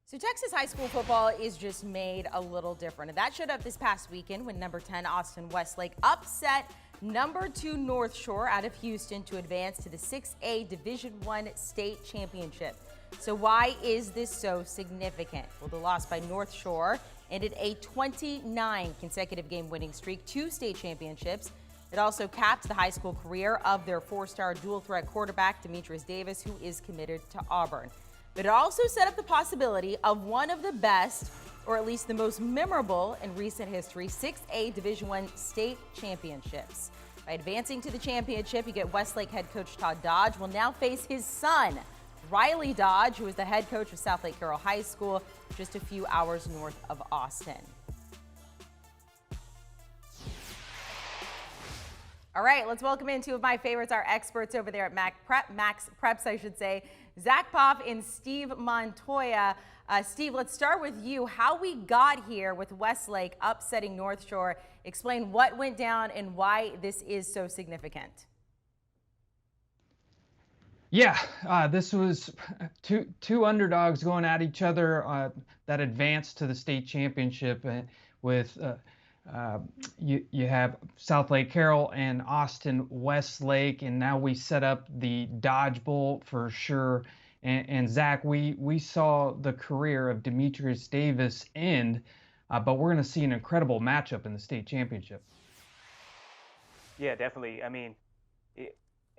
So Texas high school football is just made a little different. And that showed up this past weekend when number 10 Austin Westlake upset number 2 North Shore out of Houston to advance to the 6A Division I state championship. So why is this so significant? Well, the loss by North Shore ended a 29 consecutive game winning streak, 2 state championships. It also capped the high school career of their 4-star dual threat quarterback, Demetrius Davis, who is committed to Auburn. But it also set up the possibility of one of the best, or at least the most memorable in recent history, 6A Division I state championships. By advancing to the championship, you get Westlake head coach Todd Dodge will now face his son, Riley Dodge, who is the head coach of Southlake Carroll High School, just a few hours north of Austin. All right, let's welcome in two of my favorites, our experts over there at MaxPreps, I should say, Zack Poff and Steve Montoya. Steve, let's start with you. How we got here with Westlake upsetting North Shore. Explain what went down and why this is so significant. Yeah, this was two underdogs going at each other that advanced to the state championship with you have Southlake Carroll and Austin Westlake, and now we set up the Dodge Bowl for sure. And Zach, we saw the career of Demetrius Davis end, but we're going to see an incredible matchup in the state championship. Yeah, definitely. I mean,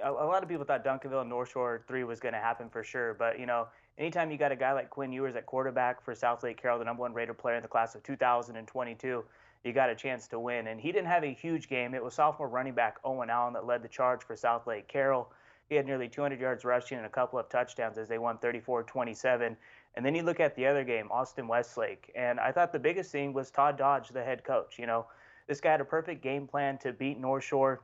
a lot of people thought Duncanville and North Shore 3 was going to happen for sure, but you know, anytime you got a guy like Quinn Ewers at quarterback for Southlake Carroll, the #1 rated player in the class of 2022, you got a chance to win. And he didn't have a huge game. It was sophomore running back Owen Allen that led the charge for Southlake Carroll. He had nearly 200 yards rushing and a couple of touchdowns as they won 34-27. And then you look at the other game, Austin Westlake, and I thought the biggest thing was Todd Dodge, the head coach. You know, this guy had a perfect game plan to beat North Shore,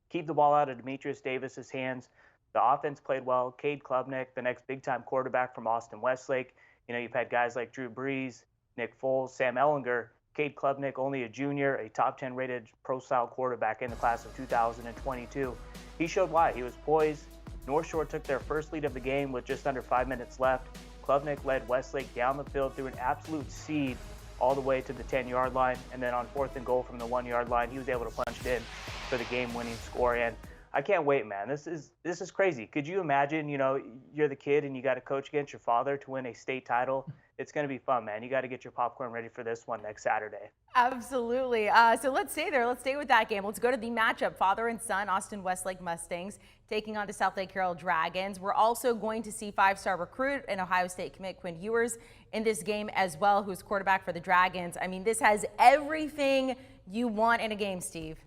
keep the ball out of Demetrius Davis's hands. The offense played well. Cade Klubnik, the next big-time quarterback from Austin Westlake. You know, you've had guys like Drew Brees, Nick Foles, Sam Ellinger. Cade Klubnik, only a junior, a top 10 rated pro-style quarterback in the class of 2022. He showed why. He was poised. North Shore took their first lead of the game with just under 5 minutes left. Klubnik led Westlake down the field through an absolute seed all the way to the 10-yard line. And then on 4th and goal from the 1-yard line, he was able to punch it in for the game-winning score. And I can't wait, man. This is crazy. Could you imagine, you know, you're the kid and you got to coach against your father to win a state title? It's going to be fun, man. You got to get your popcorn ready for this one next Saturday. Absolutely. So let's stay there. Let's stay with that game. Let's go to the matchup. Father and son, Austin Westlake Mustangs taking on the Southlake Carroll Dragons. We're also going to see 5-star recruit and Ohio State commit Quinn Ewers in this game as well, who's quarterback for the Dragons. I mean, this has everything you want in a game, Steve.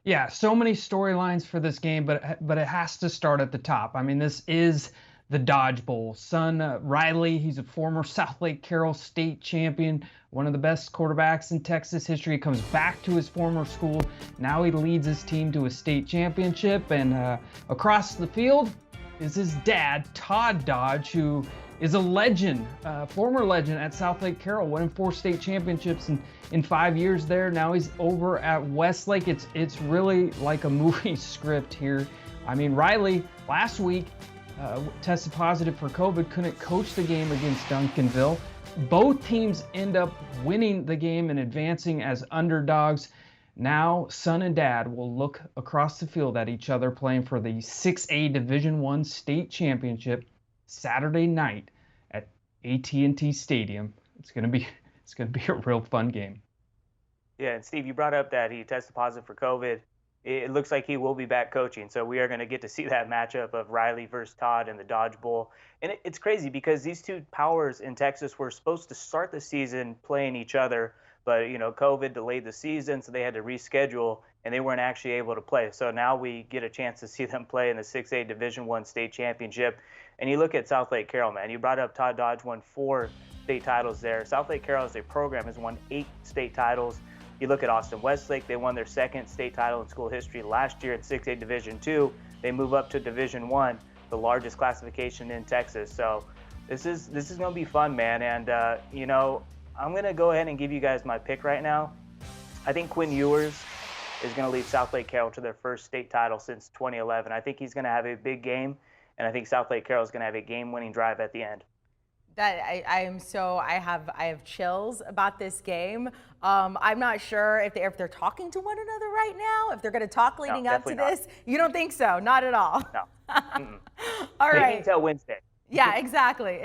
Yeah, so many storylines for this game, but it has to start at the top. I mean, this is the Dodge Bowl. Son Riley, he's a former Southlake Carroll state champion, one of the best quarterbacks in Texas history. He comes back to his former school. Now he leads his team to a state championship. And across the field is his dad, Todd Dodge, who is a legend, former legend at Southlake Carroll, winning 4 state championships in 5 years there. Now he's over at Westlake. It's really like a movie script here. I mean, Riley last week tested positive for COVID, couldn't coach the game against Duncanville. Both teams end up winning the game and advancing as underdogs. Now, son and dad will look across the field at each other playing for the 6A Division I state championship Saturday night at AT&T Stadium. It's gonna be a real fun game. Yeah, and Steve, you brought up that he tested positive for COVID. It looks like he will be back coaching, so we are going to get to see that matchup of Riley versus Todd in the Dodge Bowl. And it's crazy because these two powers in Texas were supposed to start the season playing each other, but you know, COVID delayed the season, so they had to reschedule, and they weren't actually able to play. So now we get a chance to see them play in the 6A Division I state championship. And you look at Southlake Carroll, man. You brought up Todd Dodge won 4 state titles there. Southlake Carroll as a program has won 8 state titles. You look at Austin Westlake, they won their 2nd state title in school history last year at 6A Division II. They move up to Division I, the largest classification in Texas. So this is going to be fun, man. And, you know, I'm going to go ahead and give you guys my pick right now. I think Quinn Ewers is going to lead Southlake Carroll to their first state title since 2011. I think he's going to have a big game, and I think Southlake Carroll is going to have a game-winning drive at the end. That I have chills about this game. I'm not sure if they're talking to one another right now, if they're going to talk leading up to this. Not. You don't think so? Not at all. No. All right. Maybe until Wednesday. Yeah, exactly.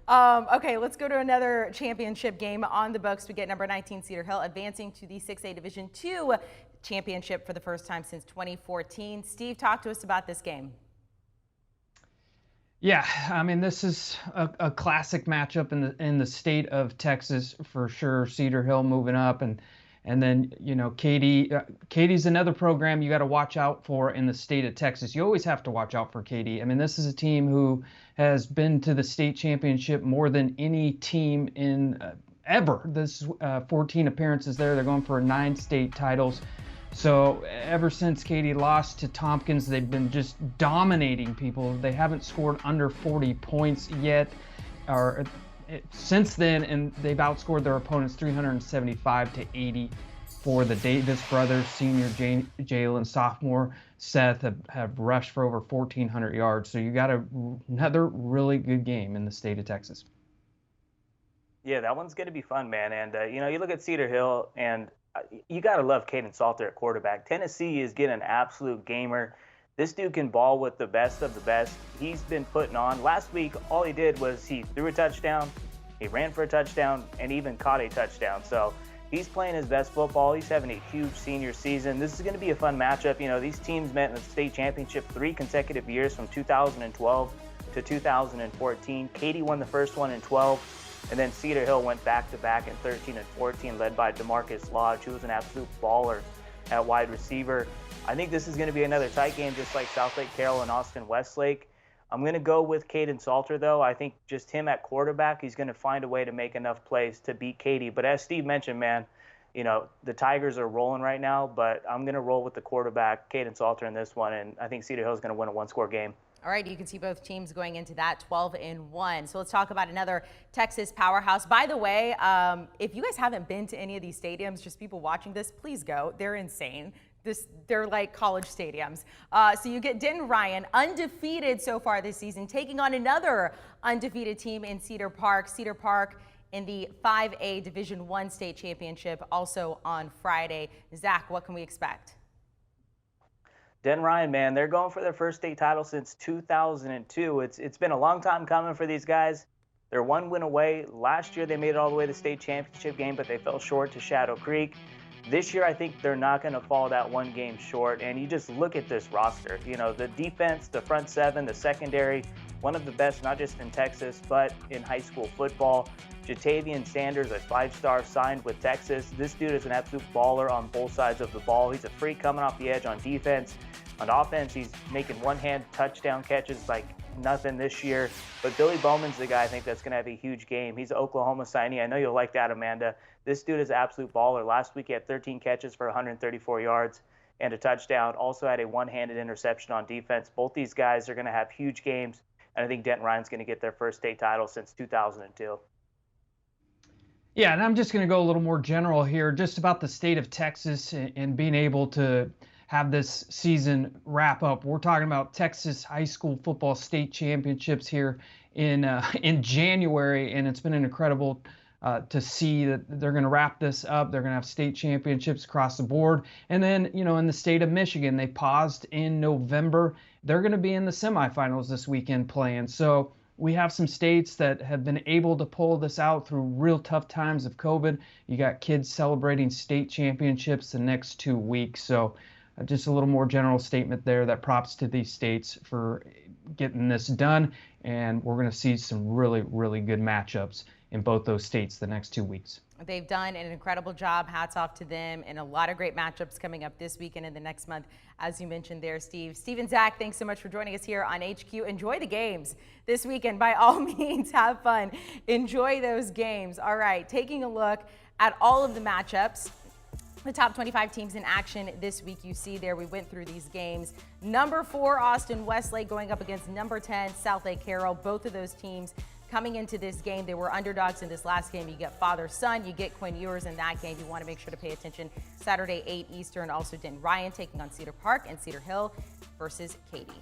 Okay, let's go to another championship game on the books. We get number 19 Cedar Hill advancing to the 6A Division II championship for the first time since 2014. Steve, talk to us about this game. Yeah, I mean, this is a classic matchup in the state of Texas for sure. Cedar Hill moving up, and then Katy's another program you got to watch out for in the state of Texas. You always have to watch out for Katy. I mean, this is a team who has been to the state championship more than any team in ever. This 14 appearances there. They're going for 9 state titles. So ever since Katy lost to Tompkins, they've been just dominating people. They haven't scored under 40 points yet, since then, and they've outscored their opponents 375 to 80 for the Davis brothers. Senior Jalen, sophomore Seth have rushed for over 1,400 yards. So you got another really good game in the state of Texas. Yeah, that one's going to be fun, man. And, you look at Cedar Hill, and you got to love Caden Salter at quarterback. Tennessee is getting an absolute gamer. This dude can ball with the best of the best. He's been putting on. Last week, all he did was he threw a touchdown, he ran for a touchdown, and even caught a touchdown. So he's playing his best football. He's having a huge senior season. This is going to be a fun matchup. These teams met in the state championship 3 consecutive years from 2012 to 2014. Katy won the first one in 12. And then Cedar Hill went back-to-back in 13 and 14, led by DeMarcus Lodge, who was an absolute baller at wide receiver. I think this is going to be another tight game, just like Southlake Carroll and Austin Westlake. I'm going to go with Caden Salter, though. I think just him at quarterback, he's going to find a way to make enough plays to beat Katy. But as Steve mentioned, man, the Tigers are rolling right now, but I'm going to roll with the quarterback, Caden Salter, in this one, and I think Cedar Hill is going to win a 1-score game. All right, you can see both teams going into that 12-1. So let's talk about another Texas powerhouse. By the way, if you guys haven't been to any of these stadiums, just people watching this, please go. They're insane. They're like college stadiums. So you get Denton Ryan, undefeated so far this season, taking on another undefeated team in Cedar Park. Cedar Park in the 5A Division I state championship, also on Friday. Zach, what can we expect? Denton Ryan, man, they're going for their first state title since 2002. It's been a long time coming for these guys. They're 1 win away. Last year they made it all the way to the state championship game, but they fell short to Shadow Creek. This year I think they're not going to fall that 1 game short. And you just look at this roster. The defense, the front 7, the secondary, one of the best not just in Texas but in high school football. Jatavian Sanders, a 5-star, signed with Texas. This dude is an absolute baller on both sides of the ball. He's a freak coming off the edge on defense. On offense, he's making one-hand touchdown catches like nothing this year. But Billy Bowman's the guy I think that's going to have a huge game. He's an Oklahoma signee. I know you'll like that, Amanda. This dude is an absolute baller. Last week he had 13 catches for 134 yards and a touchdown. Also had a one-handed interception on defense. Both these guys are going to have huge games, and I think Denton Ryan's going to get their first state title since 2002. Yeah, and I'm just going to go a little more general here, just about the state of Texas and being able to have this season wrap up. We're talking about Texas high school football state championships here in January, and it's been incredible to see that they're going to wrap this up. They're going to have state championships across the board. And then, in the state of Michigan, they paused in November. They're going to be in the semifinals this weekend playing. So we have some states that have been able to pull this out through real tough times of COVID. You got kids celebrating state championships the next 2 weeks. So just a little more general statement there, that props to these states for getting this done. And we're going to see some really, really good matchups in both those states the next 2 weeks. They've done an incredible job. Hats off to them, and a lot of great matchups coming up this weekend and the next month, as you mentioned there, Steve. Steve and Zach, thanks so much for joining us here on HQ. Enjoy the games this weekend. By all means, have fun. Enjoy those games. All right, taking a look at all of the matchups. The top 25 teams in action this week, you see there, we went through these games. Number 4, Austin Westlake going up against number 10, Southlake Carroll. Both of those teams coming into this game, they were underdogs in this last game. You get father-son, you get Quinn Ewers in that game. You want to make sure to pay attention. Saturday, 8 Eastern. Also, Denton Ryan taking on Cedar Park, and Cedar Hill versus Katy.